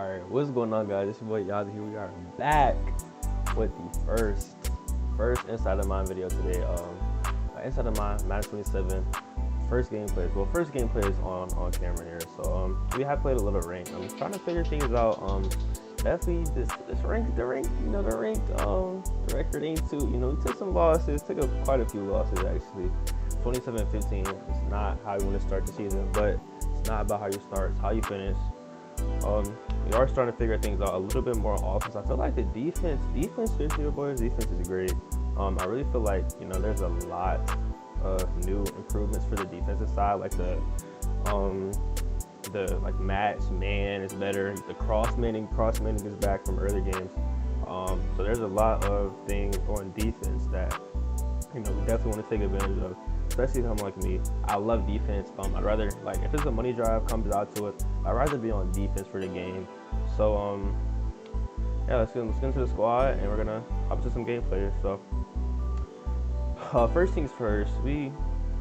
Alright, what's going on, guys? It's your boy Yxhziii here. We are back with the first Inside of Mine video today. Inside of Mine, Madden 27, first gameplay. Well, first gameplay is on camera here. So we have played a little ranked. I'm trying to figure things out. Definitely this ranked, the record ain't too. We took some losses, quite a few losses actually. 27-15. It's not how you want to start the season, but it's not about how you start, it's how you finish. We are starting to figure things out a little bit more on offense. I feel like the defense this year, boys, defense is great. I really feel like, there's a lot of new improvements for the defensive side, like the match man is better. The cross-manning is back from early games. So there's a lot of things on defense that, we definitely want to take advantage of. Especially if I'm like me, I love defense. I'd rather, if it's a money drive comes out to it, I'd rather be on defense for the game. So yeah, let's get into the squad and we're gonna hop to some gameplay. So first things first, we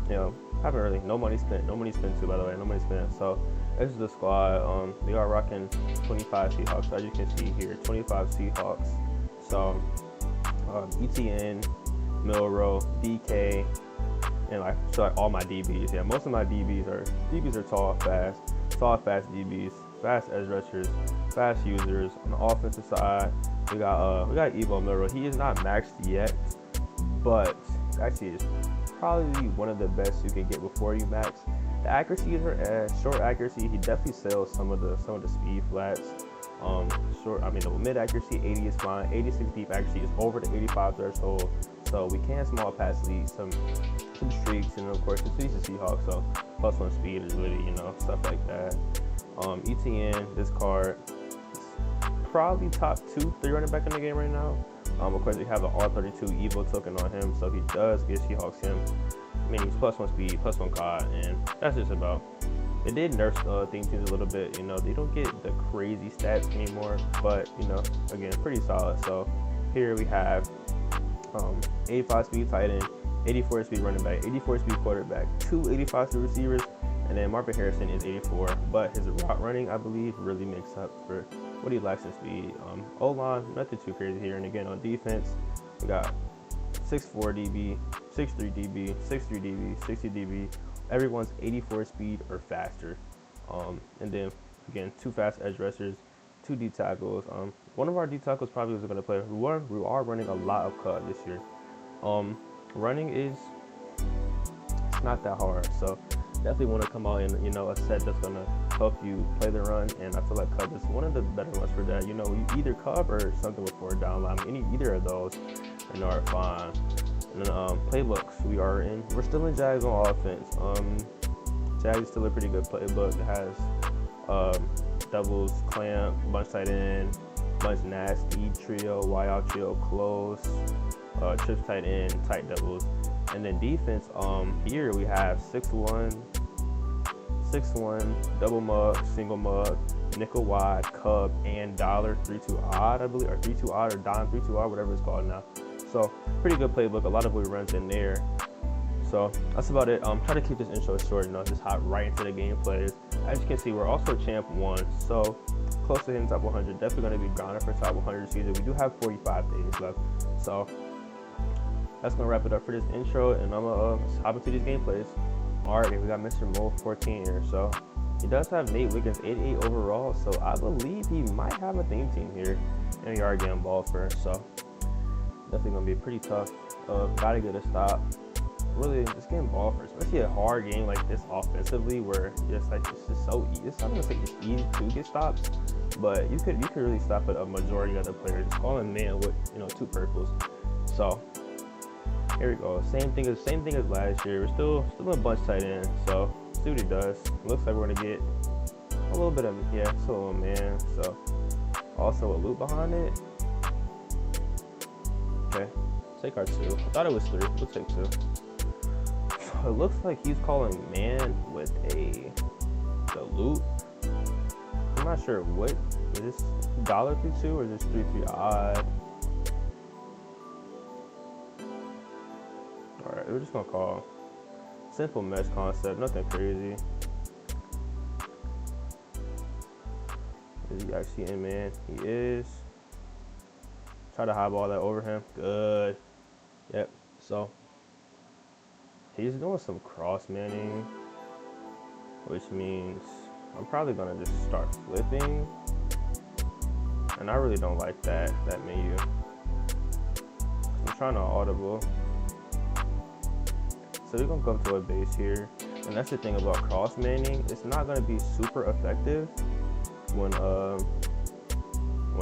haven't really no money spent too, by the way, no money spent. So this is the squad. We are rocking 25 Seahawks, as you can see here, 25 Seahawks. So ETN, Milrow, DK, and all my DBs. Yeah, most of my DBs are tall, fast DBs, fast edge rushers, fast users. On the offensive side, we got Milrow. He is not maxed yet, but actually is probably one of the best you can get before you max. The accuracy is short accuracy. He definitely sells some of the speed flats. The mid accuracy 80 is fine. 86 deep accuracy is over the 85 threshold. So we can small pass lead some streaks, and of course it's the Seahawks, so +1 speed is really, stuff like that. ETN, this card is probably top 2-3 running back in the game right now. Of course we have an R32 Evo token on him, so he does get Seahawks him. He's +1 speed, +1 COD, and that's just about. They did nerf theme teams a little bit, they don't get the crazy stats anymore, but again, pretty solid. So here we have 85 speed tight end, 84 speed running back, 84 speed quarterback, 2 85 speed receivers, and then Marvin Harrison is 84, but his route running, I believe, really makes up for what he lacks in speed. O-line, nothing too crazy here. And again, on defense, we got 6'4 DB, 6'3 DB, 6'3 DB, 60 DB. Everyone's 84 speed or faster. And then again, 2 fast edge rushers, 2 D tackles. One of our D tackles probably was going to play. We are running a lot of cut this year. Running it's not that hard, so definitely want to come out in a set that's going to help you play the run. And I feel like Cub is one of the better ones for that. Either Cub or something with 4 down line. Either of those are fine. And then playbooks, we're still in Jags on offense. Jags is still a pretty good playbook. It has doubles, clamp, bunch tight end, bunch nasty, trio, wide out trio, close, trips tight end, tight doubles. And then defense, here we have 6-1, double mug, single mug, nickel wide, cub, and dollar 3-2 odd, I believe, or 3-2 odd, or dime 3-2 odd, whatever it's called now. So pretty good playbook, a lot of runs in there. So that's about it. Try to keep this intro short, just hop right into the gameplays. As you can see, we're also champ 1, so close to hitting top 100. Definitely going to be grinding for top 100 season. We do have 45 days left, so that's gonna wrap it up for this intro, and I'm gonna hop into these gameplays. Alright, we got Mr. Mo 14 here. So he does have Nate Wiggins 88 overall, so I believe he might have a theme team here, and we are getting ball first, so definitely gonna be pretty tough. Gotta get a stop. Really, just getting ball first, especially a hard game like this offensively, where it's just so easy. I'm gonna say it's easy to get stops, but you could really stop a majority of the players. Just calling man with 2 purples. So here we go. Same thing as last year. We're still a bunch tight end. So see what he does. Looks like we're gonna get a little bit of still a man. So also a loop behind it. Okay, take our 2. I thought it was 3. We'll take 2. So it looks like he's calling man with the loop. I'm not sure what is this, $3-2 or is this 3-3 odd? Alright, we're just gonna call simple mesh concept, nothing crazy. Is he actually in man? He is. Try to high ball that over him. Good. Yep. So he's doing some cross manning, which means I'm probably gonna just start flipping. And I really don't like that menu. I'm trying to audible. So we're gonna come to a base here. And that's the thing about cross manning. It's not gonna be super effective when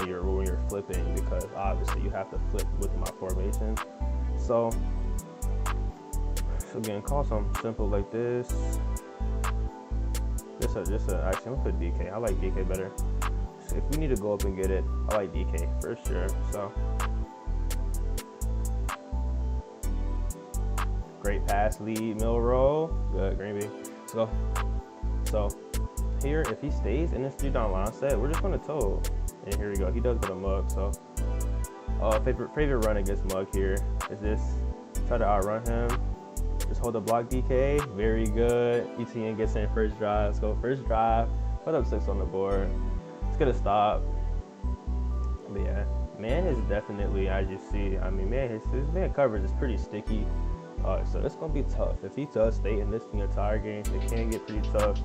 you're flipping, because obviously you have to flip with my formation. So again, call something simple like this. Actually, I'm gonna put DK. I like DK better. So if we need to go up and get it, I like DK for sure. So great pass lead, mill roll. Good, Green Bay. Let's go. So here, if he stays in this 3-down line set, we're just gonna toe. And here we go. He does get a mug. So favorite run against mug here is this. Try to outrun him. Just hold the block, DK. Very good. Yxhziii gets in first drive. Let's go first drive. Put up 6 on the board. Let's get a stop. But yeah, man is definitely, as you see, I mean, man, his man coverage is pretty sticky. So it's gonna be tough. If he does stay in this the entire game, it can get pretty tough.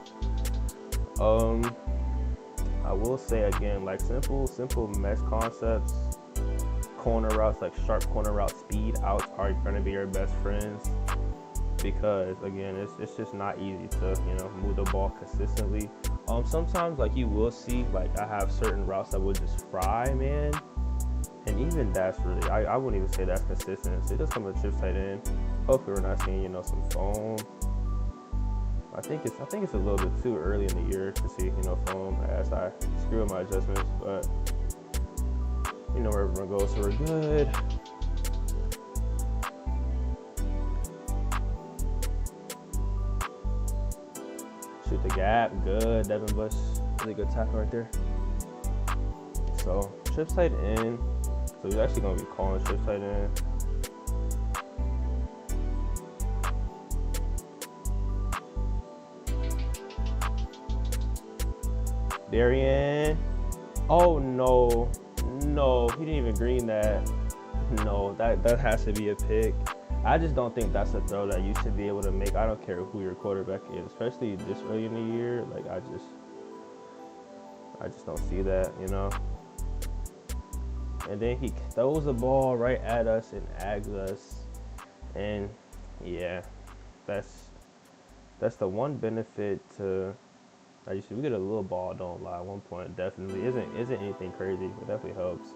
I will say again, like simple mesh concepts, corner routes, like sharp corner route speed outs are gonna be your best friends, because again, it's just not easy to, you know, move the ball consistently. Sometimes like you will see, like I have certain routes that will just fry, man. And even that's really, I wouldn't even say that's consistent. So it does come with chips tight end. Hopefully we're not seeing, you know, some foam. I think it's a little bit too early in the year to see, you know, foam as I screw up my adjustments, but you know where everyone goes, so we're good. Shoot the gap, good. Devin Bush, really good tackle right there. So trips tight end. So he's actually gonna be calling trips tight end. Darian. Oh no, he didn't even green that. No, that has to be a pick. I just don't think that's a throw that you should be able to make. I don't care who your quarterback is, especially this early in the year. Like I just don't see that, you know. And then he throws the ball right at us and ags us, and yeah, that's the one benefit to. We get a little ball, don't lie. At one point, definitely isn't anything crazy. It definitely helps.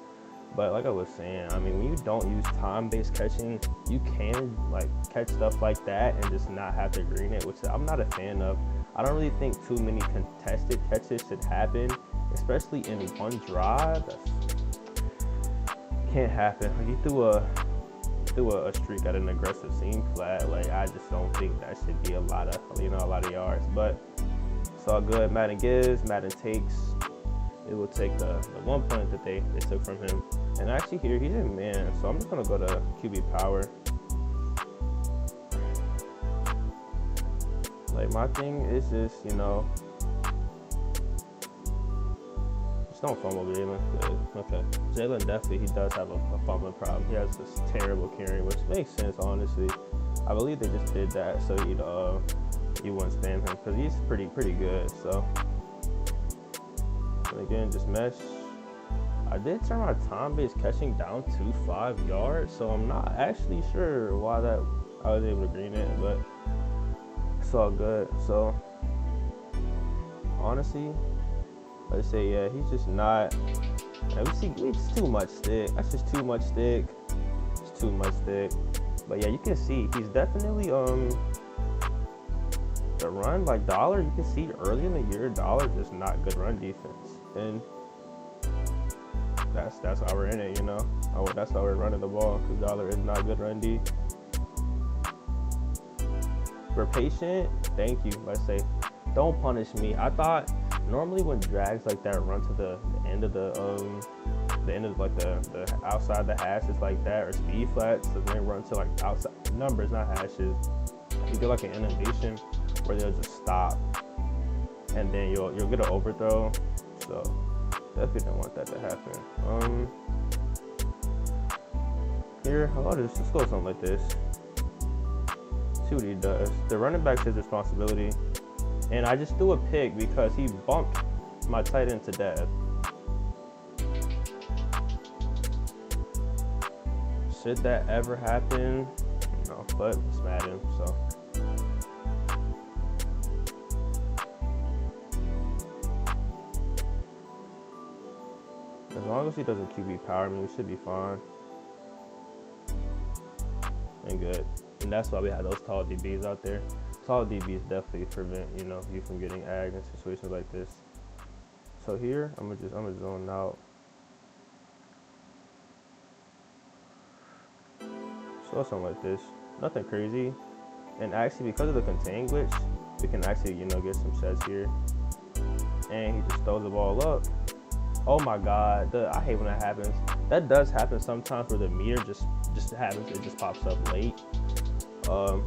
But like I was saying, I mean, when you don't use time-based catching, you can like catch stuff like that and just not have to green it, which I'm not a fan of. I don't really think too many contested catches should happen, especially in one drive. That can't happen. Like he threw a streak at an aggressive seam flat. Like I just don't think that should be a lot of yards. But it's all good. Madden gives, Madden takes. It will take the 1 point that they took from him. And actually here, he's in man. So I'm just going to go to QB power. Like my thing is just, you know, just don't fumble Jalen. Good. Okay. Jalen definitely, he does have a fumbling problem. He has this terrible carry, which makes sense, honestly. I believe they just did that so you wouldn't spam him, because he's pretty good. So and again, just mesh. I did turn my time-based catching down to 5 yards, so I'm not actually sure why I was able to green it, but it's all good. So honestly, let's say yeah, he's just not. It's too much stick. That's just too much stick. It's too much stick. But yeah, you can see he's definitely the run, like Dollar, you can see early in the year, Dollar just not good run defense, and that's why we're in it, you know. That's why we're running the ball, because Dollar is not good run D. We're patient. Thank you. Let's say, don't punish me. I thought normally when Jags like that run to the end of the like the outside the hashes like that, or speed flats, so they run to like outside numbers, not hashes. You get like an innovation where they'll just stop, and then you'll get an overthrow. So Definitely don't want that to happen. Here, let's go something like this. See what he does. The running back's his responsibility. And I just threw a pick because he bumped my tight end to death. Should that ever happen? No, but it's Madden, so. As long as he doesn't QB power me, we should be fine. And good. And that's why we have those tall DBs out there. Tall DBs definitely prevent, you from getting agged in situations like this. So here, I'm gonna zone out. So something like this. Nothing crazy. And actually, because of the contain glitch, we can actually, get some sets here. And he just throws the ball up. Oh my God, I hate when that happens. That does happen sometimes where the meter just happens, it just pops up late. So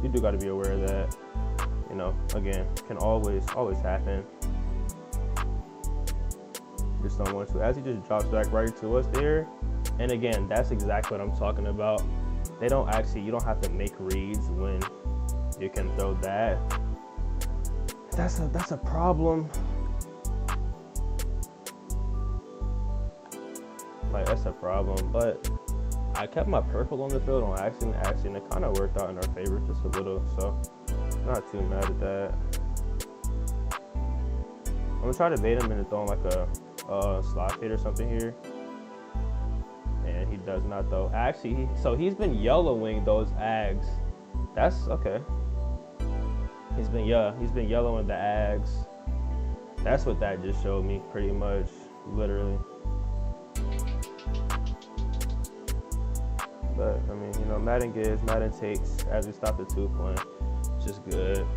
you do got to be aware of that. Again, can always happen. Just don't want to. As he just drops back right to us there, and again, that's exactly what I'm talking about. You don't have to make reads when you can throw that. That's a problem. Like, that's a problem. But I kept my purple on the field on accident, and it kind of worked out in our favor just a little. So not too mad at that. I'm gonna try to bait him into throwing like a slot fade or something here. And he does not though. Actually, so he's been yellowing those ags. That's okay. He's been yellowing the ags. That's what that just showed me, pretty much, literally. But I mean, Madden gives, Madden takes. As we stop the 2-point, which is good.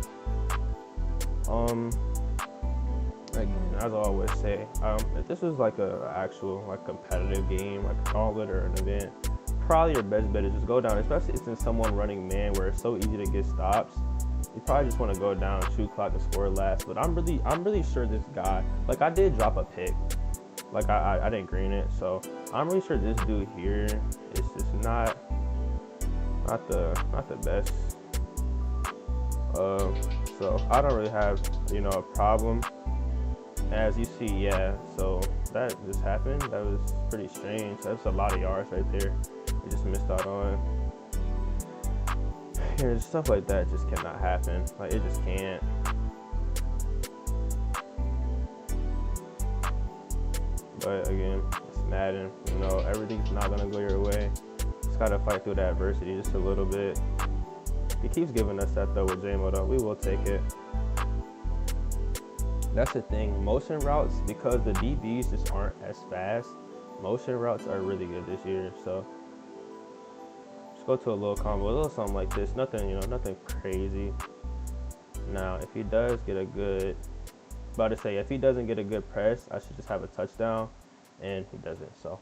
Again, as I always say, if this was like a actual competitive game, like a gauntlet or an event, probably your best bet is just go down, especially if it's someone running man where it's so easy to get stops. You probably just want to go down, shoot clock, and score last. But I'm really sure this guy, I did drop a pick, I didn't green it, so I'm really sure this dude here is just not the best. So I don't really have a problem. As you see, yeah. So that just happened. That was pretty strange. That's a lot of yards right there. We just missed out on. Stuff like that just cannot happen. It just can't. But again, it's Madden. Everything's not gonna go your way. Just gotta fight through the adversity just a little bit. He keeps giving us that though with J-Mo though. We will take it. That's the thing. Motion routes, because the DBs just aren't as fast. Motion routes are really good this year. So go to a little combo, a little something like this. Nothing, nothing crazy. Now, if he does get a good, if he doesn't get a good press, I should just have a touchdown, and he doesn't. So,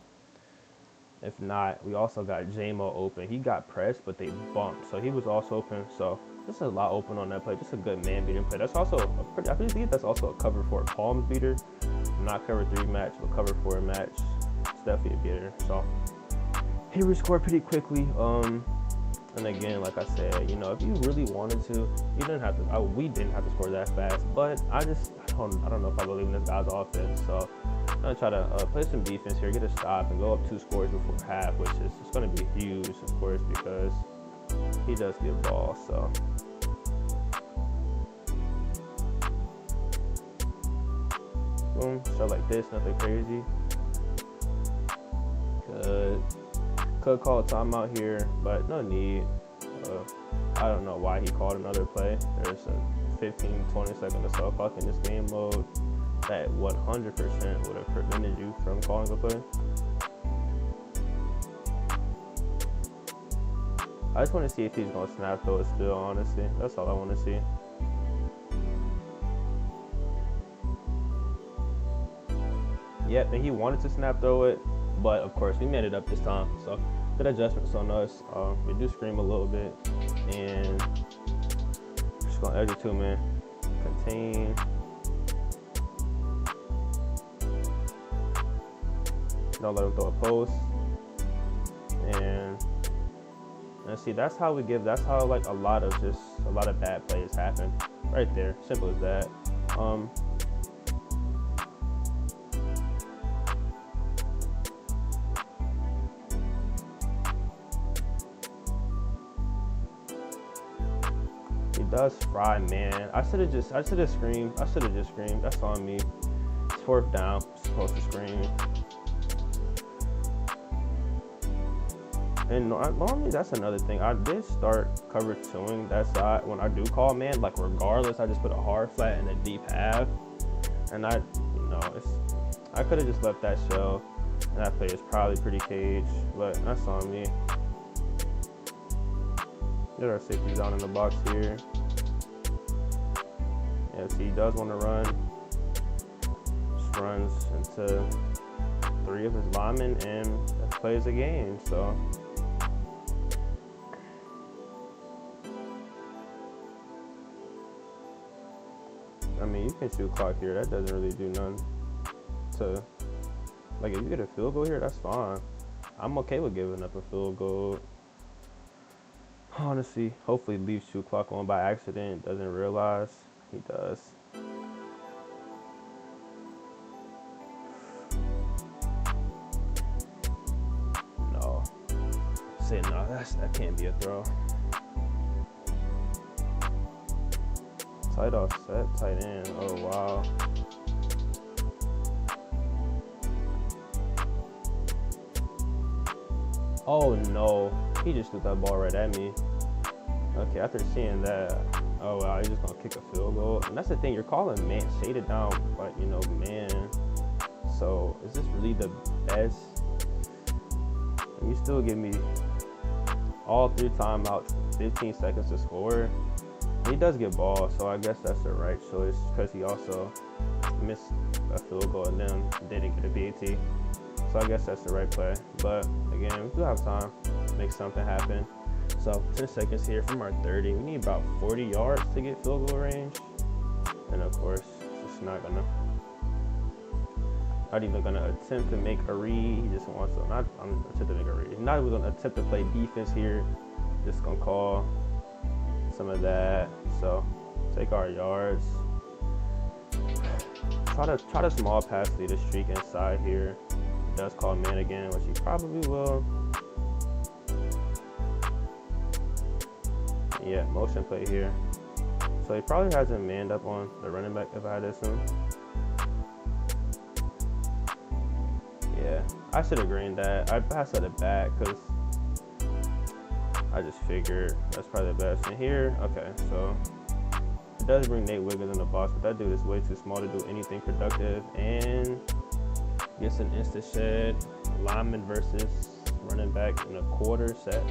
if not, we also got J-Mo open. He got pressed, but they bumped, so he was also open. So, just a lot open on that play. Just a good man beating play. That's also I believe that's also a cover 4 palms beater, not cover 3 match, but cover 4 match. It's definitely a beater. So. He rescored pretty quickly. And again, like I said, if you really wanted to, you didn't have to. We didn't have to score that fast. But I don't know if I believe in this guy's offense. So I'm gonna try to play some defense here, get a stop, and go up 2 scores before half, which is just gonna be huge, of course, because he does get ball. So. Boom, show like this, nothing crazy. Good. Could call a timeout here, but no need. I don't know why he called another play. There's a 15-20 second assault in this game mode that 100% would have prevented you from calling a play. I just want to see if he's going to snap throw it still, honestly. That's all I want to see. Yep, and he wanted to snap throw it. But of course, we made it up this time, so good adjustments on us. We do scream a little bit, and just gonna edge it 2-man. 14. Don't let him throw a post. And see, that's how like a lot of bad plays happen right there. Simple as that. He does fry, man. I should have just screamed. That's on me. It's 4th down. Supposed to scream. And normally that's another thing. I did start cover 2ing that side when I do call man. Like regardless, I just put a hard flat and a deep half. And I could have just left that shell. And that play is probably pretty caged, but that's on me. Get our safety down in the box here. Yeah, see, he does want to run. Just runs into 3 of his linemen and that plays a game. So. I mean, you can shoot clock here. That doesn't really do nothing to, like, if you get a field goal here, that's fine. I'm okay with giving up a field goal. Honestly, hopefully leaves shoot clock on by accident, doesn't realize. He does. No. Say no, that can't be a throw. Tight offset, tight end. Oh, wow. Oh, no. He just threw that ball right at me. Okay, after seeing that, oh, wow, he's just going to kick a field goal. And that's the thing. You're calling man shaded down, but, man. So, is this really the best? And you still give me all 3 timeouts, 15 seconds to score. He does get ball, so I guess that's the right choice because he also missed a field goal and then didn't get a BAT. So I guess that's the right play. But again, we do have time to make something happen. So 10 seconds here from our 30. We need about 40 yards to get field goal range. And of course, it's not even gonna attempt to make a read. He just wants to attempt to make a read. He's not even gonna attempt to play defense here. Just gonna call some of that. So take our yards. Try to small pass lead a streak inside here. He does call man again, which he probably will. Yeah, motion play here. So he probably hasn't manned up on the running back if I had to assume. Yeah, I should have greened that. I passed at it back because I just figured that's probably the best. And here, okay, so it does bring Nate Wiggins in the box, but that dude is way too small to do anything productive. And gets an insta shed. Lineman versus running back in a quarter set.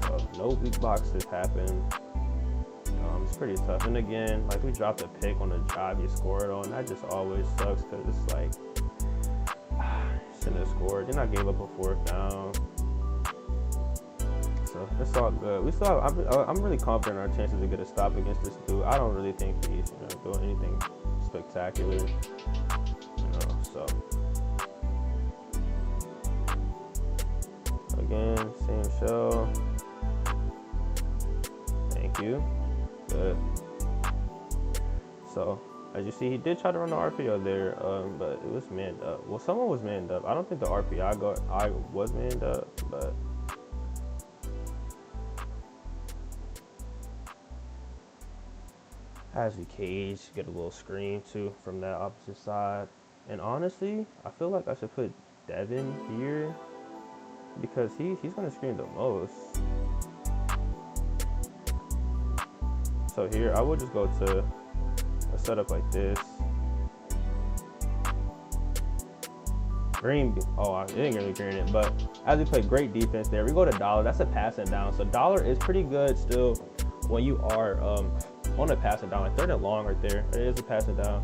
So no weak boxes happen. It's pretty tough. And again, like we dropped a pick on the drive you scored on. That just always sucks because it's like, shouldn't have scored. Then I gave up a 4th down. So it's all good. I'm really confident in our chances to get a stop against this dude. I don't really think he's doing anything spectacular. So again, same show. Thank you. Good. So as you see, he did try to run the RPO there, but it was manned up. Well, someone was manned up. I don't think the I was manned up, but as we cage, get a little screen too from that opposite side. And honestly, I feel like I should put Devin here because he's gonna screen the most. So here, I would just go to a setup like this. Green, I didn't really green it, but as we play great defense there, we go to dollar. That's a passing down. So dollar is pretty good still when you are on a passing down. Like 3rd and long right there. It is a passing down.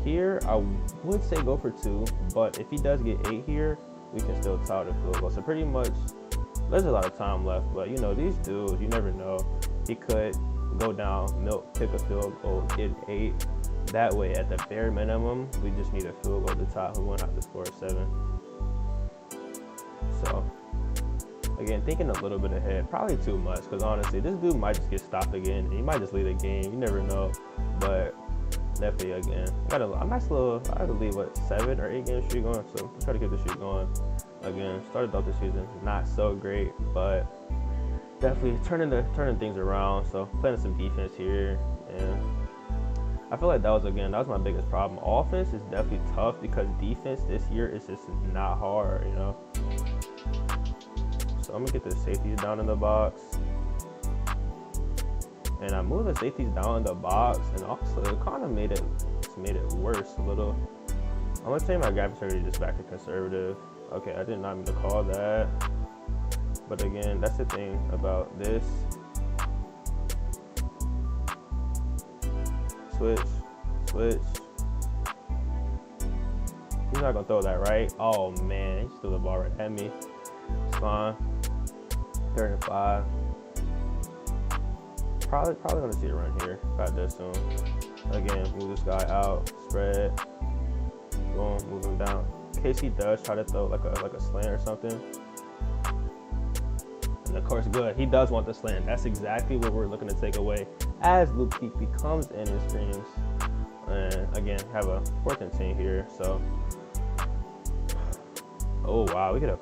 Here, I would say go for 2, but if he does get 8 here, we can still tie the field goal. So pretty much, there's a lot of time left, but these dudes, you never know. He could go down, milk, kick a field goal, get 8. That way, at the bare minimum, we just need a field goal at the top. We won't have to score 7. So, again, thinking a little bit ahead, probably too much, because honestly, this dude might just get stopped again. He might just leave the game. You never know. But definitely, again, I'm nice little. I had to leave 7 or 8 game streak going. So let's try to keep the streak going. Again, started off the season not so great, but definitely turning things around. So playing some defense here, and I feel like that was my biggest problem. Offense is definitely tough because defense this year is just not hard, you know. So I'm gonna get the safeties down in the box, and I moved the safeties down in the box, and also it kind of made it worse a little. I'm gonna change my grab integrity just back to conservative. Okay, I did not mean to call that, but again, that's the thing about this. Switch. He's not gonna throw that, right? Oh man, he threw the ball right at me. It's fine. 3rd and 5. Probably gonna see it run here. Got this soon. Again, move this guy out. Spread. Boom. Move him down. In case he does try to throw like a slant or something. And of course, good. He does want the slant. That's exactly what we're looking to take away as Luke Kuechly comes in and streams. And again, have a 4th and 10 here. So, oh wow, we could have.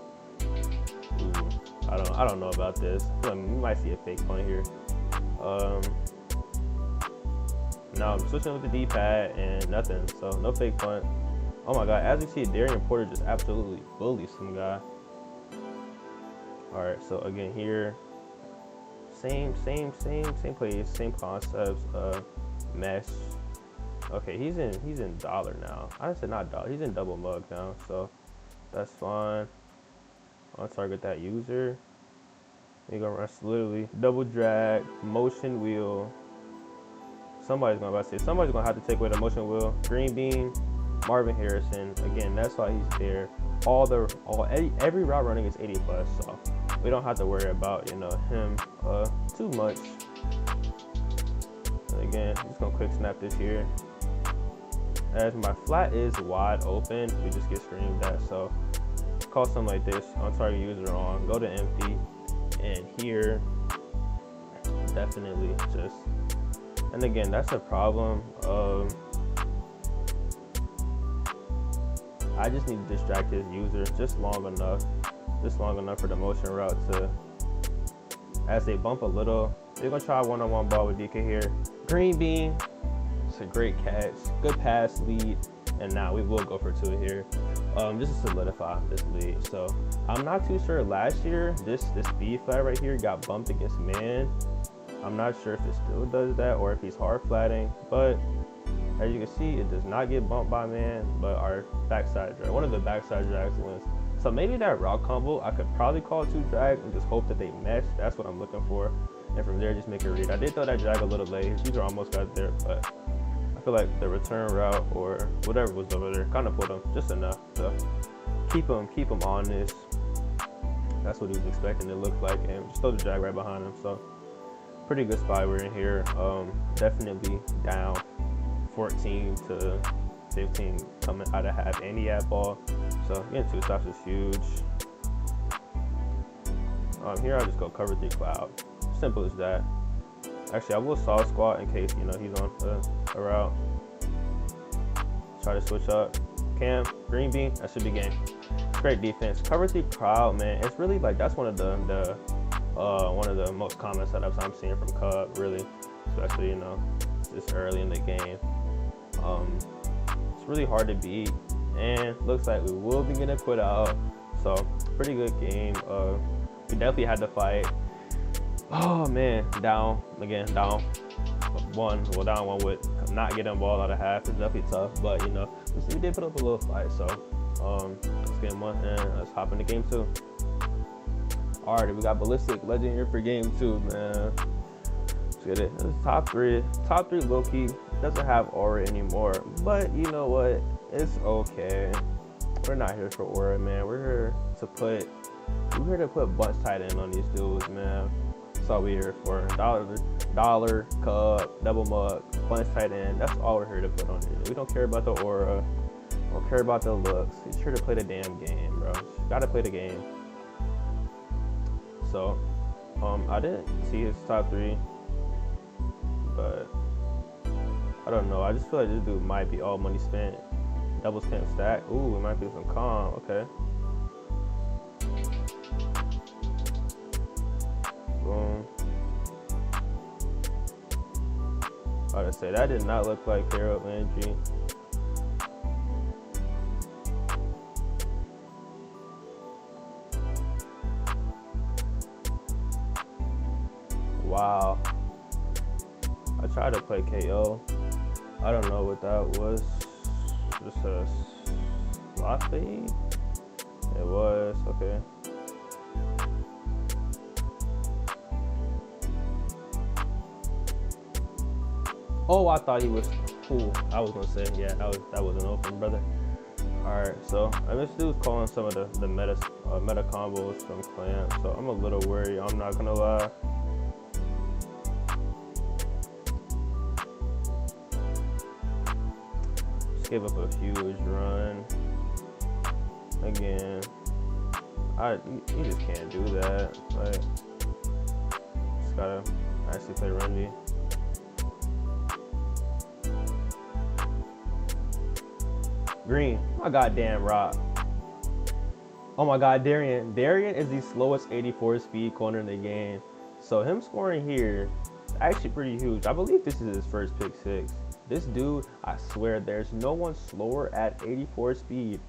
I don't know about this. We might see a fake punt here. No, I'm switching with the D-pad and nothing. So no fake punt. Oh my God! As you see, Darian Porter just absolutely bullies some guy. All right. So again here, same plays, same concepts. Mesh. Okay, he's in dollar now. I said not dollar. He's in double mug now. So that's fine. I'll target that user. You're gonna run literally double drag, motion wheel. Somebody's gonna have to take away the motion wheel. Green bean, Marvin Harrison. Again, that's why he's there. Every route running is 80 plus, so we don't have to worry about him too much. And again, just gonna quick snap this here. As my flat is wide open, we just get screamed at. So call something like this, on target user on, go to empty, and here, definitely just, and again, that's a problem. I just need to distract his user just long enough for the motion route to, as they bump a little, they're gonna try a one-on-one ball with DK here. Green bean, it's a great catch, good pass lead. And now we will go for 2 here, just to solidify this lead. So I'm not too sure. Last year, this B flat right here got bumped against man. I'm not sure if it still does that or if he's hard flatting. But as you can see, it does not get bumped by man. But our backside drag, one of the backside drags wins. So maybe that route combo, I could probably call 2 drags and just hope that they mesh. That's what I'm looking for. And from there, just make a read. I did throw that drag a little late. His user almost got there, but I feel like the return route or whatever was over there kind of pulled him just enough to keep him honest. That's what he was expecting it looked like, and just throw the drag right behind him. So pretty good spot we're in here. Definitely down 14 to 15 coming out of half, and he had ball. So getting 2 stops is huge. Here I'll just go cover 3 cloud. Simple as that. Actually, I will saw squat in case he's on a route. Try to switch up. Cam, green bean, that should be game. Great defense. Cover 3 crowd, man. It's really like that's one of the most common setups I'm seeing from Cub, really, especially this early in the game. It's really hard to beat, and looks like we will be getting quit out. So pretty good game. We definitely had to fight. Oh man, down 1 with not getting ball out of half is definitely tough, but we did put up a little fight. So let's game 1 and let's hop into game 2. Alright, we got Ballistic Legend here for game 2, man. Let's get it. This is top 3 low-key. Doesn't have aura anymore, but you know what, it's okay. We're not here for aura, man. We're here to put bunch tight end on these dudes, man. That's all we're here for. Dollar, cup, double mug, punch tight end. That's all we're here to put on it. We don't care about the aura. We don't care about the looks. He's here to play the damn game, bro. Just gotta play the game. So, I didn't see his top 3, but I don't know. I just feel like this dude might be all money spent. Double spent stack. Ooh, it might be some calm. Okay. Boom. I would say that did not look like Harold Landry. Wow. I tried to play KO. I don't know what that was. Just a slot fade? It was, okay. Oh, I thought he was cool. I was gonna say, yeah, that wasn't open, brother. Alright, so this dude's calling some of the meta combos from Clan, so I'm a little worried, I'm not gonna lie. Gave up a huge run. Again, you just can't do that. Like, just gotta actually play Rundy. Green, my goddamn rock. Oh my god, Darian. Darian is the slowest 84 speed corner in the game. So him scoring here is actually pretty huge. I believe this is his first pick 6. This dude, I swear, there's no one slower at 84 speed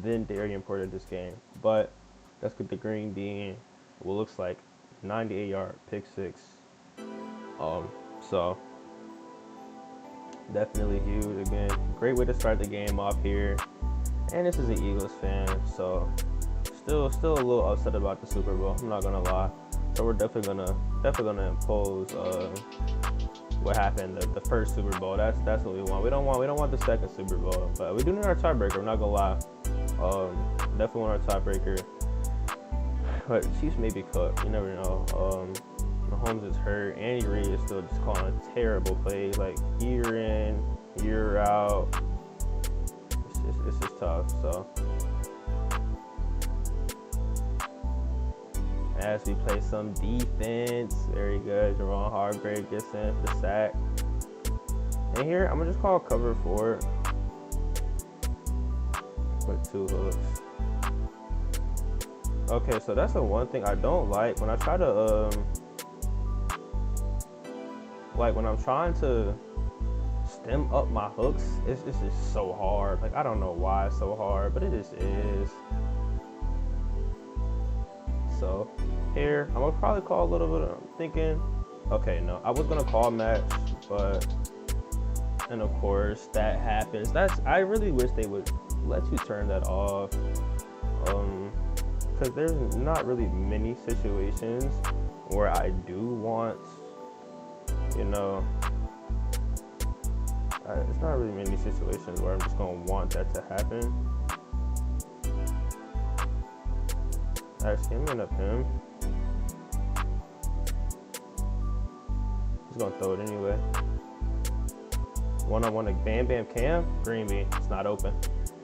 than Darian Porter this game. But that's with the green being what looks like 98-yard pick 6. So definitely huge. Again, great way to start the game off here. And this is an Eagles fan, so still a little upset about the Super Bowl. I'm not gonna lie. So we're definitely gonna impose what happened the first Super Bowl. That's what we want. We don't want the second Super Bowl, but we do need our tiebreaker. I'm not gonna lie. Definitely want our tiebreaker. But Chiefs may be cooked. You never know. Mahomes is hurt. Andy Reid is still just calling terrible plays, like year in, year out. It's just tough. So as we play some defense, very good. Javon Hargrave gets in for the sack. And here, I'm gonna just call cover 4 with 2 hooks. Okay, so that's the one thing I don't like when I try to when I'm trying to stem up my hooks. It's just so hard. Like, I don't know why it's so hard, but it just is. So here, I'm gonna probably call a little bit. I'm thinking, okay, no, I was gonna call match, but and of course that happens. I really wish they would let you turn that off, because there's not really many situations where I do want, it's not really many situations where I'm just gonna want that to happen. Actually, I'm gonna up him. He's gonna throw it anyway. One-on-one, like Bam Bam Cam, green bean, it's not open.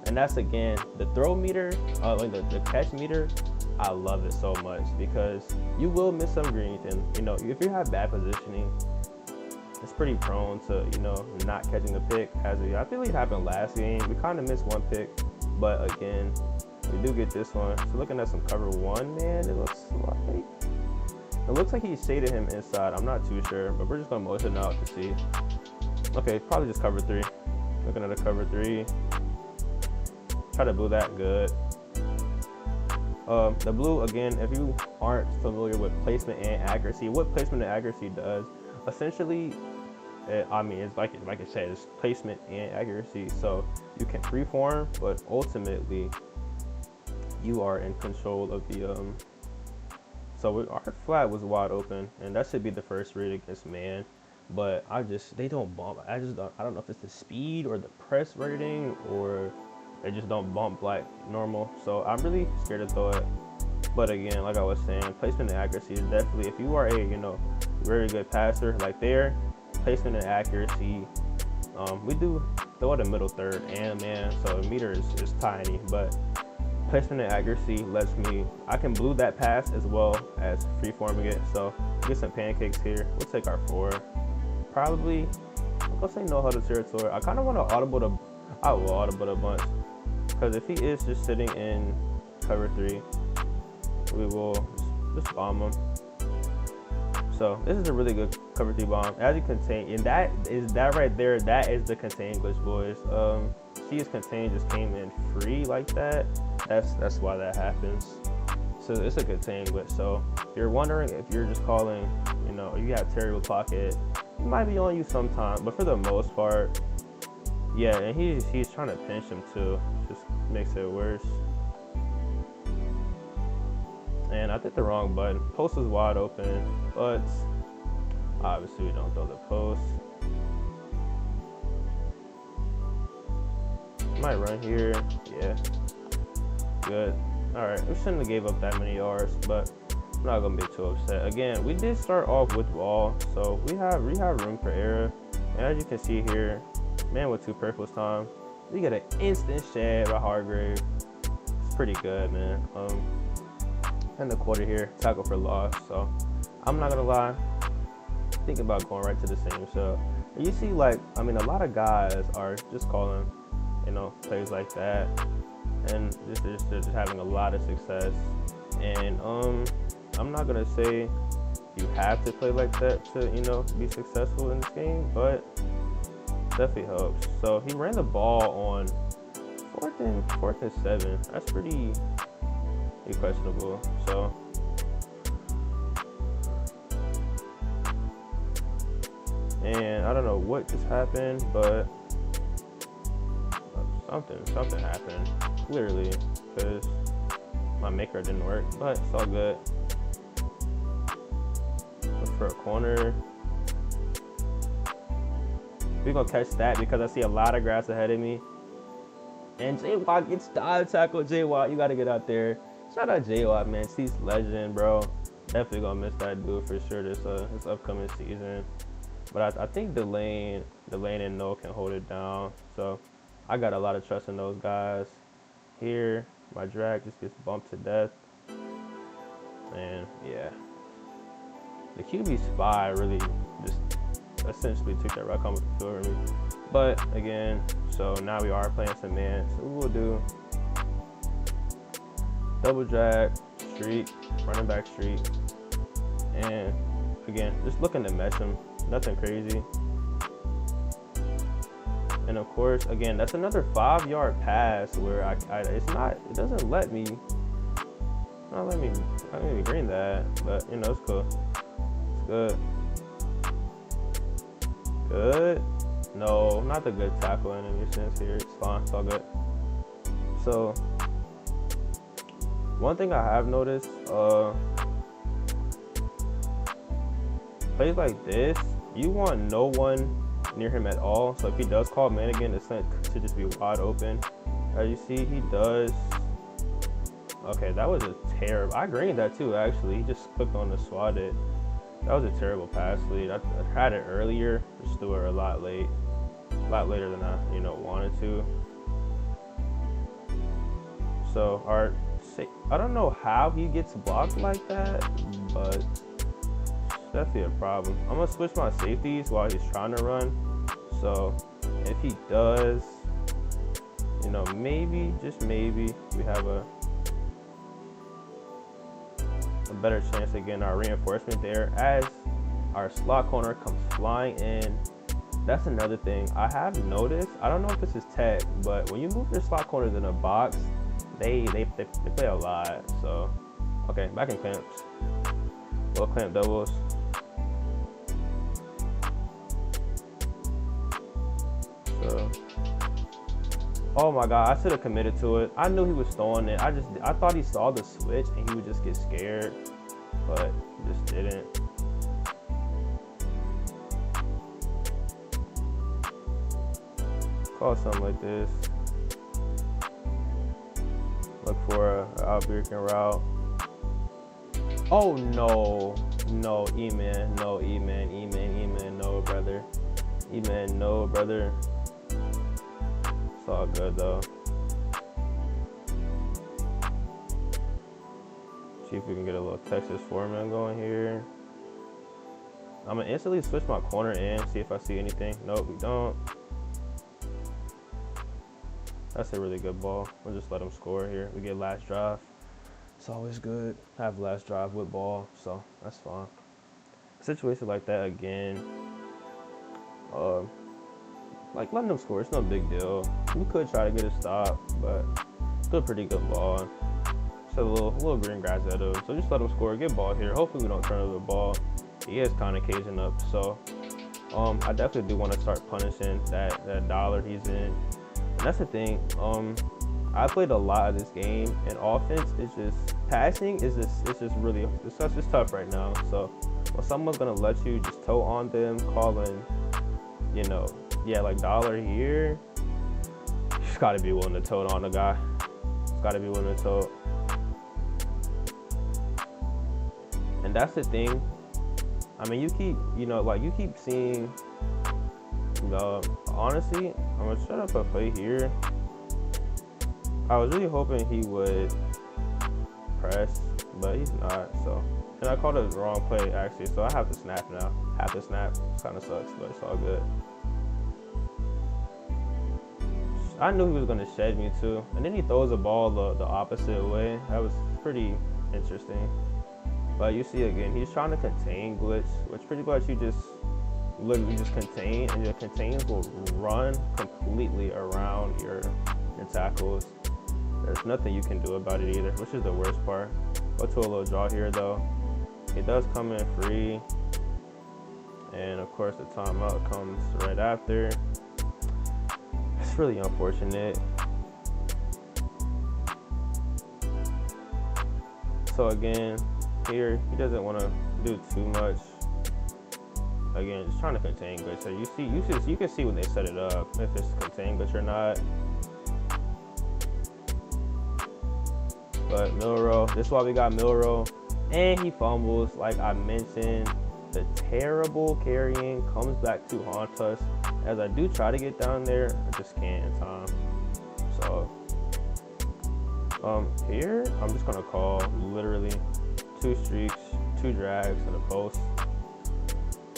And that's, again, the throw meter, like the catch meter, I love it so much because you will miss some greens. And, if you have bad positioning, it's pretty prone to, not catching the pick. I feel like it happened last game. We kind of missed one pick, but again, we do get this one. So looking at some cover 1, man, it looks like he shaded him inside. I'm not too sure, but we're just gonna motion out to see. Okay, probably just cover 3. Looking at a cover 3. Try to blue that good. The blue, again, if you aren't familiar with placement and accuracy, what placement and accuracy does, essentially, it's like I said, it's placement and accuracy. So you can freeform, but ultimately you are in control of the so our flat was wide open, and that should be the first read against man. But they don't bump. I don't know if it's the speed or the press rating, or they just don't bump like normal. So I'm really scared to throw it. But again, like I was saying, placement and accuracy is definitely, if you are a, very good passer, like there, placement and accuracy, we do throw it a middle third and man, so a meter is tiny, but placement and accuracy lets me, I can blue that pass as well as free-forming it. So get some pancakes here. We'll take our 4. Probably, I'm gonna say no huddle territory. I kind of want to audible I will audible a bunch, because if he is just sitting in cover 3, we will just bomb him. So this is a really good cover 3 bomb. As you contain, and that right there, that is the contain glitch, boys. See his contain just came in free like that. That's why that happens. So it's a contain glitch. So if you're wondering if you're just calling, you have terrible pocket, it might be on you sometime, but for the most part, yeah. And he's trying to pinch him too, just makes it worse. And I hit the wrong button. Post is wide open, but obviously we don't throw the post. Might run here. Yeah. Good. Alright, we shouldn't have gave up that many yards, but I'm not gonna be too upset. Again, we did start off with ball, so we have room for error. And as you can see here, man with 2 purples time, we get an instant shed by Hargrave. It's pretty good, man. And the quarter here, tackle for loss. So I'm not gonna lie, thinking about going right to the same show. You see, like, a lot of guys are just calling, plays like that, and they're just having a lot of success. And I'm not gonna say you have to play like that to be successful in this game, but definitely helps. So he ran the ball on 4th and 7. That's pretty questionable. So and I don't know what just happened, but something happened clearly, because my maker didn't work, but it's all good. Look for a corner. We're gonna catch that because I see a lot of grass ahead of me. And J-Watt gets dive tackle. J-Watt, you gotta get out there. Shout out J-Watt, man. He's legend, bro. Definitely gonna miss that dude for sure this upcoming season. But I think the lane and No can hold it down. So I got a lot of trust in those guys. Here, my drag just gets bumped to death. And yeah, the QB spy really just essentially took that rock home with the field for me. But again, so now we are playing some man. So we'll do double drag, streak, running back streak, and again, just looking to mesh him. Nothing crazy. And of course, again, that's another 5-yard pass where it doesn't let me green that, but it's cool. It's good. Good. No, not the good tackle in any sense here. It's fine. It's all good. So one thing I have noticed, plays like this, you want no one near him at all. So if he does call man again, the scent should just be wide open. As you see, he does. Okay, that was a terrible. I greened that too, actually. He just clicked on the swatted. That was a terrible pass lead. I had it earlier, just threw it a lot later than I wanted to. So I don't know how he gets blocked like that, but it's definitely a problem. I'm gonna switch my safeties while he's trying to run. So if he does, maybe, just maybe, we have a better chance of getting our reinforcement there as our slot corner comes flying in. That's another thing I have noticed. I don't know if this is tech, but when you move your slot corners in a box, they play a lot. So okay, back in clamps. Well, clamp doubles. So, oh my god, I should have committed to it. I knew he was throwing it. I thought he saw the switch and he would just get scared, but he just didn't. Call something like this. Look for a out-breaking route. Oh no, no, E-man, no, E-man, E-man, E-man, no, brother. E-man, no, brother. It's all good though. See if we can get a little Texas Foreman going here. I'm gonna instantly switch my corner in, see if I see anything. Nope, we don't. That's a really good ball. We'll just let him score here. We get last drive. It's always good. Have last drive with ball, so that's fine. Situation like that again. Like letting them score, it's no big deal. We could try to get a stop, but still a pretty good ball. Just a little green grass at him. So just let him score, get ball here. Hopefully we don't turn over the ball. He is kind of caging up, so I definitely do want to start punishing that dollar he's in. And that's the thing. I played a lot of this game, and offense is just passing is just really it's tough right now. So when someone's gonna let you just toe on them, calling, you know, yeah, like dollar here, you just gotta be willing to toe on the guy. Just gotta be willing to toe. And that's the thing. I mean, you keep seeing. Honestly, I'm gonna set up a play here. I was really hoping he would press, but he's not. So, and I called it the wrong play actually. So I have to snap now. Have to snap. It kind of sucks, but it's all good. I knew he was gonna shed me too, and then he throws the ball the opposite way. That was pretty interesting. But you see again, he's trying to contain glitch, which pretty much you just literally just contain, and your contains will run completely around your tackles. There's nothing you can do about it either, which is the worst part. Go to a little draw here though. He does come in free, and of course the timeout comes right after. It's really unfortunate. So again, here he doesn't want to do too much. Again, just trying to contain glitch. So you can see when they set it up if it's contained glitch or not. But Milrow, this is why we got Milrow, and he fumbles. Like I mentioned, the terrible carrying comes back to haunt us. As I do try to get down there, I just can't in time. So here I'm just gonna call literally 2 streaks, 2 drags, and a post.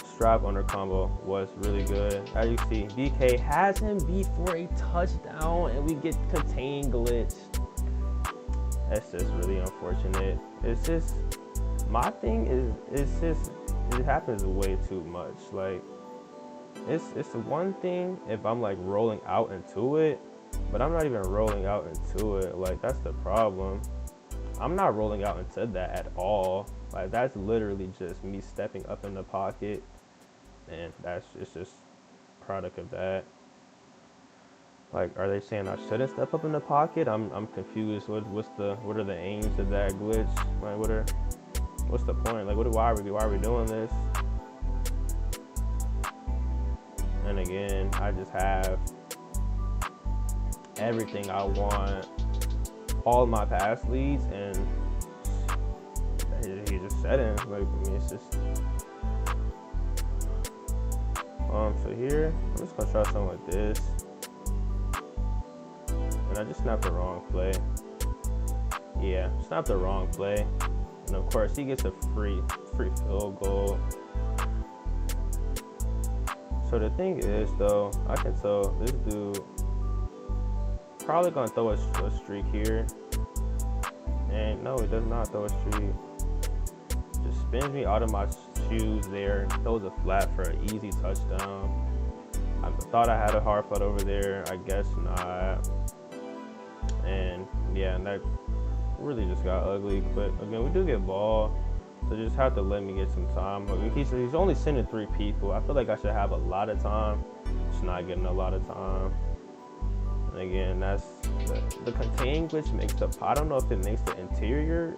Strap under combo was really good. As you see, BK has him beat for a touchdown, and we get contained glitch. That's just really unfortunate. It's just, my thing is, it happens way too much. Like, it's one thing if I'm like rolling out into it, but I'm not even rolling out into it. Like, that's the problem. I'm not rolling out into that at all. Like, that's literally just me stepping up in the pocket, and it's just product of that. Like, are they saying I shouldn't step up in the pocket? I'm confused. What are the aims of that glitch? Like, what's the point? Like, why are we doing this? And again, I just have everything I want, all my pass leads, and he just set in. Like, I mean, it's just. So here, I'm just gonna try something like this. And I just snapped the wrong play. Yeah, snapped the wrong play. And of course, he gets a free field goal. So the thing is, though, I can tell this dude probably gonna throw a streak here. And no, he does not throw a streak. Just spins me out of my shoes there. Throws a flat for an easy touchdown. I thought I had a hard flat over there. I guess not. And yeah, and that really just got ugly. But again, we do get ball, so just have to let me get some time. He's only sending 3 people. I feel like I should have a lot of time. Just not getting a lot of time. And again, that's the contain glitch makes the. I don't know if it makes the interior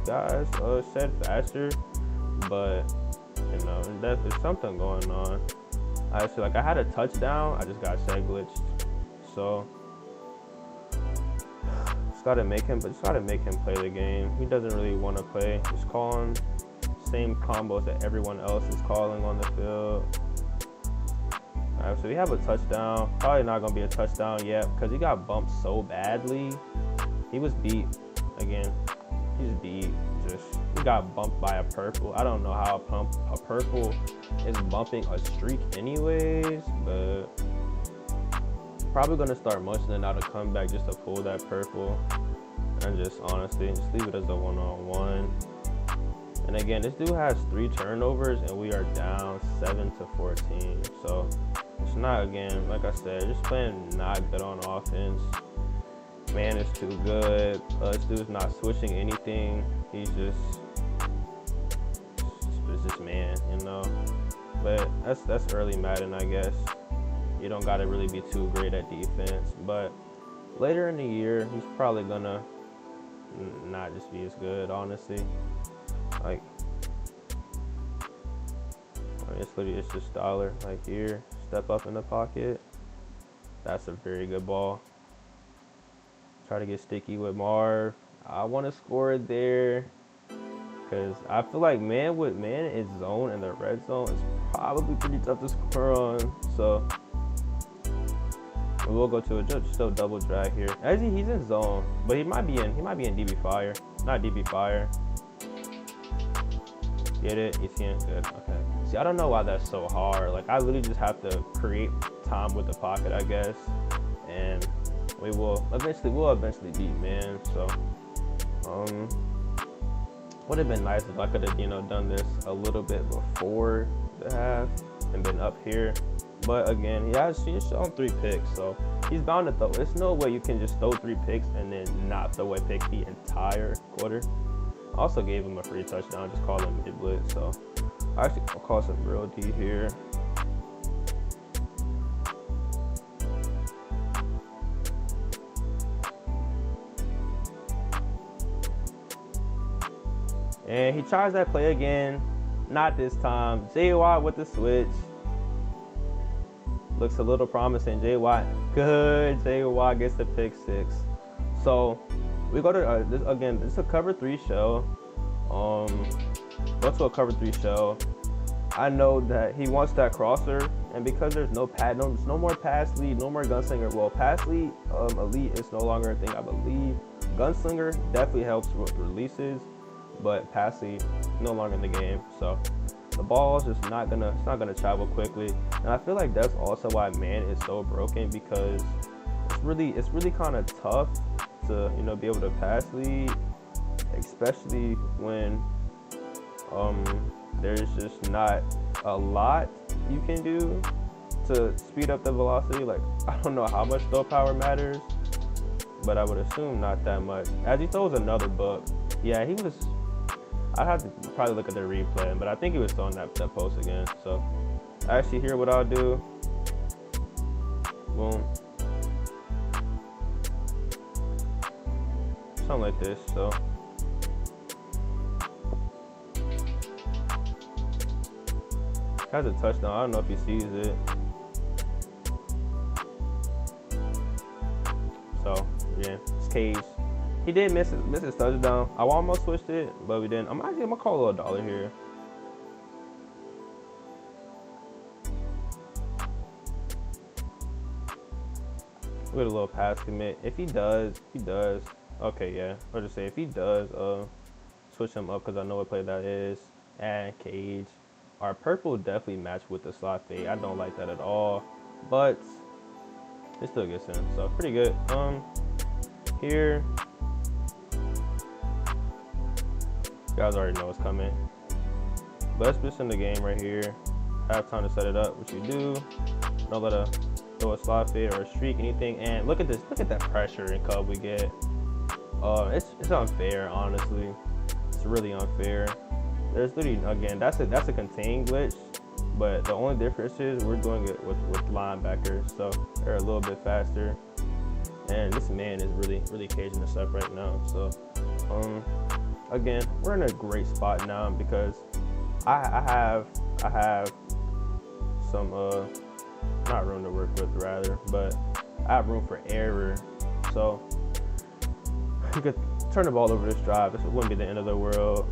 guys shed faster, but you know, there's something going on. I feel like I had a touchdown. I just got shed glitched. So gotta make him play the game. He doesn't really want to play. Just calling same combos that everyone else is calling on the field. All right, so we have a touchdown. Probably not gonna be a touchdown yet because he got bumped so badly. He was beat again. He's beat. He got bumped by a purple. I don't know how a purple is bumping a streak anyways, but probably gonna start munching it out a comeback just to pull that purple. And just honestly, just leave it as a one-on-one. And again, this dude has 3 turnovers and we are down 7-14. So it's not, again, like I said, just playing not good on offense. Man is too good. This dude's not switching anything. He's just man, you know. But that's early Madden, I guess. You don't gotta really be too great at defense. But later in the year, he's probably gonna not just be as good, honestly. Like, it's just dollar. Like here, step up in the pocket. That's a very good ball. Try to get sticky with Marv. I want to score it there because I feel like man in zone in the red zone is probably pretty tough to score on. So we'll go to a still double drag here. Actually, he's in zone, but he might be in DB fire, not DB fire. Get it? Yxhziii, good. Okay. See, I don't know why that's so hard. Like I literally just have to create time with the pocket, I guess, and we'll eventually beat man. So would have been nice if I could have, done this a little bit before the half and been up here. But again, he's shown 3 picks, so he's bound to throw. There's no way you can just throw 3 picks and then not throw a pick the entire quarter. I also gave him a free touchdown, just call him mid blitz. So I'll call some real D here. And he tries that play again. Not this time. Yxhziii with the switch. Looks a little promising. Yxhziii, good. Yxhziii gets the pick 6. So we go to this again. This is a cover 3 shell. Go to a cover 3 shell. I know that he wants that crosser, and because there's no more pass lead, no more gunslinger. Well, pass lead elite is no longer a thing, I believe. Gunslinger definitely helps with releases, but pass lead no longer in the game. So the ball is just not gonna travel quickly, and I feel like that's also why man is so broken, because it's really kind of tough to be able to pass lead, especially when there's just not a lot you can do to speed up the velocity. Like I don't know how much throw power matters, but I would assume not that much. As he throws another book, yeah, he was. I'd have to probably look at the replay, but I think he was throwing that post again. So actually, here what I'll do. Boom. Something like this. So has a touchdown. I don't know if he sees it. So yeah, it's Cage. He did miss his touchdown. I almost switched it, but we didn't. I'm gonna call a little dollar here. With a little pass commit. If he does. Okay, yeah. I'll just say if he does, switch him up because I know what play that is. And Cage. Our purple definitely matched with the slot fade. I don't like that at all, but it still gets in. So pretty good. Here. You guys already know what's coming. Best pitch in the game right here. Have time to set it up, which you do. Don't let a throw a slot fade or a streak, anything. And look at this. Look at that pressure and cub we get. It's unfair, honestly. It's really unfair. There's literally, again, that's a contained glitch, but the only difference is we're doing it with linebackers, so they're a little bit faster. And this man is really caging us up right now. So again, we're in a great spot now because I have some not room to work with rather, but I have room for error. So We could turn the ball over this drive. This wouldn't be the end of the world.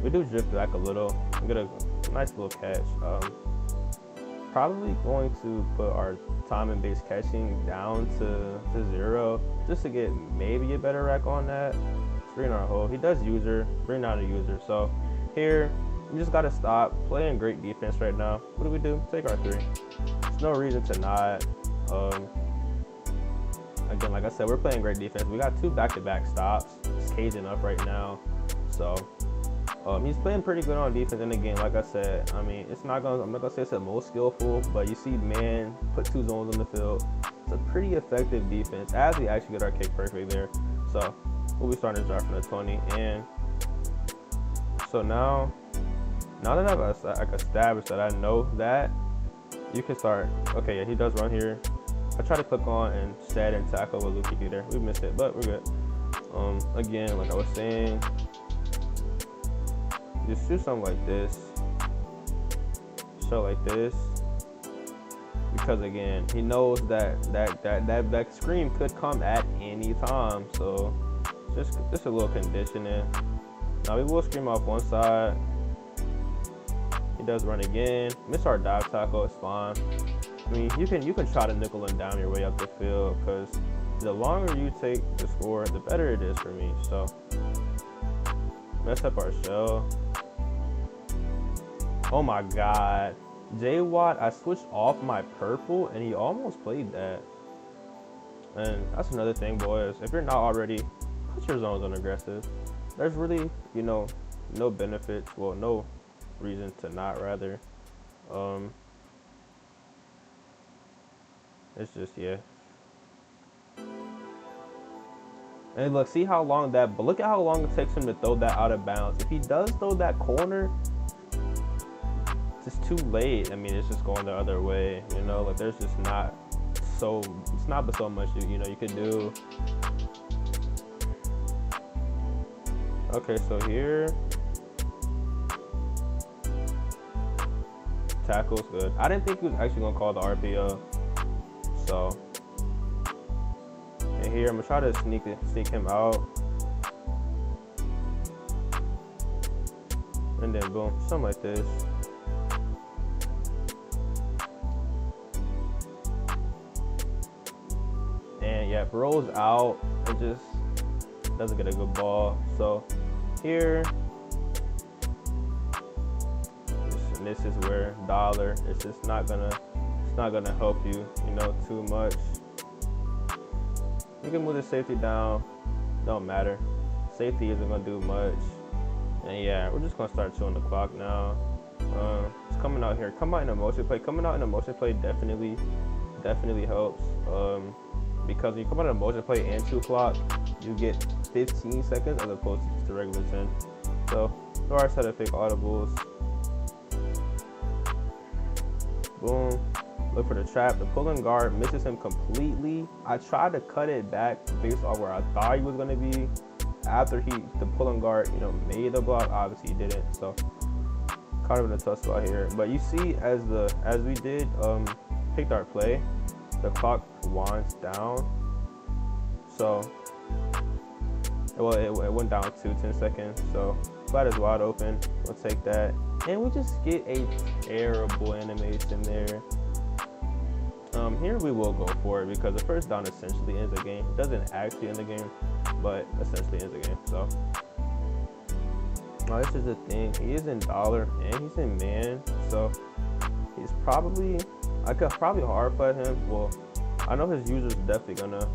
We do drift back a little. We get a nice little catch. Probably going to put our time and base catching down to 0 just to get maybe a better rack on that. Screen our hole. He does user, bring down a user. So here, we just got to stop. Playing great defense right now. What do? Take our 3. There's no reason to not. Again, like I said, we're playing great defense. We got 2 back-to-back stops. He's caging up right now. So he's playing pretty good on defense. And again, like I said, I mean, I'm not gonna say it's the most skillful, but you see, man, put 2 zones on the field. It's a pretty effective defense as we actually get our kick perfect there. So we'll be starting to drive from the 20. And so now that I've established that I know that, you can start. Okay, yeah, he does run here. I try to click on and set and tackle with Luki there. We missed it, but we're good. Again, like I was saying, just shoot something like this. Show like this. Because again, he knows that screen could come at any time. So just a little conditioning. Now we will scream off one side. He does run again. Miss our dive tackle, it's fine. I mean, you can try to nickel and down your way up the field, because the longer you take the score, the better it is for me. So mess up our shell. Oh my God, J Watt! I switched off my purple and he almost played that. And that's another thing, boys. If you're not already, put your zones on aggressive. There's really, no benefits. Well, no reason to not, rather. It's just, yeah. And look, see how long but look at how long it takes him to throw that out of bounds. If he does throw that corner, it's too late. I mean, it's just going the other way, like there's just not so much, you could do. Okay, so here, tackle's good. I didn't think he was actually gonna call the RPO. So, and here I'm gonna try to sneak him out, and then boom, something like this. And yeah, rolls out and just doesn't get a good ball. So here, this is where dollar. It's just not gonna help you, too much. You can move the safety down, don't matter. Safety isn't gonna do much. And yeah, we're just gonna start chewing the clock now. It's coming out here. Come out in a motion play. Coming out in a motion play definitely helps. Because when you come out in a motion play and chew clock, you get 15 seconds as opposed to just a regular 10. So there are set fake audibles. Boom. Look for the trap. The pulling guard misses him completely. I tried to cut it back based on where I thought he was going to be after the pulling guard, made the block. Obviously, he didn't. So, kind of in a tough spot here. But you see, as we did picked our play, the clock winds down. So, it went down to 10 seconds. So, flat is wide open. We'll take that. And we just get a terrible animation there. Here we will go for it because the first down essentially ends the game. It doesn't actually end the game, but essentially ends the game. So this is the thing. He is in dollar and he's in man. So he's probably, I could probably hard play him. Well, I know his user's definitely gonna.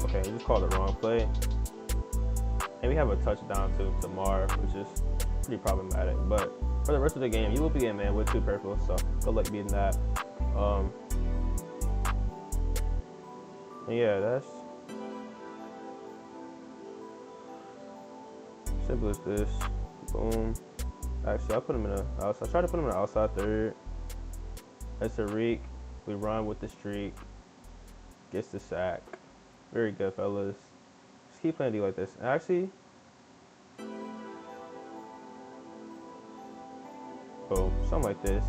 Okay, we just called the wrong play. And we have a touchdown to Mar, which is pretty problematic. But for the rest of the game, you will be in man with 2 purple. So good luck beating that. Yeah, that's simple as this. Boom. Actually, I put him in a outside. I tried to put him in an outside third. That's a reek. We run with the streak. Gets the sack. Very good, fellas. Just keep playing D like this. Actually, boom. Something like this.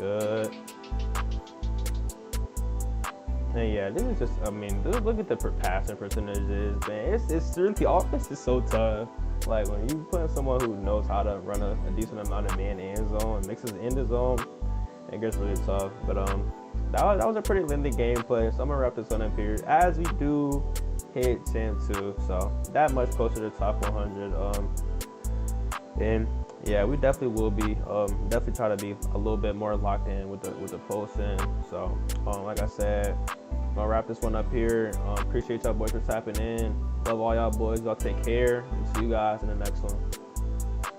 good. And yeah, this is just, I mean, look at the passing percentages, man. It's really, the offense is so tough. Like, when you put someone who knows how to run a decent amount of man end zone and mixes in the zone, it gets really tough. But that was a pretty lengthy gameplay. So I'm gonna wrap this one up here as we do hit champ 2. So that much closer to the top 100. And yeah, we definitely will be definitely try to be a little bit more locked in with the posting. So like I said, I'm gonna wrap this one up here. Appreciate y'all boys for tapping in. Love all y'all boys. Y'all take care, and see you guys in the next one.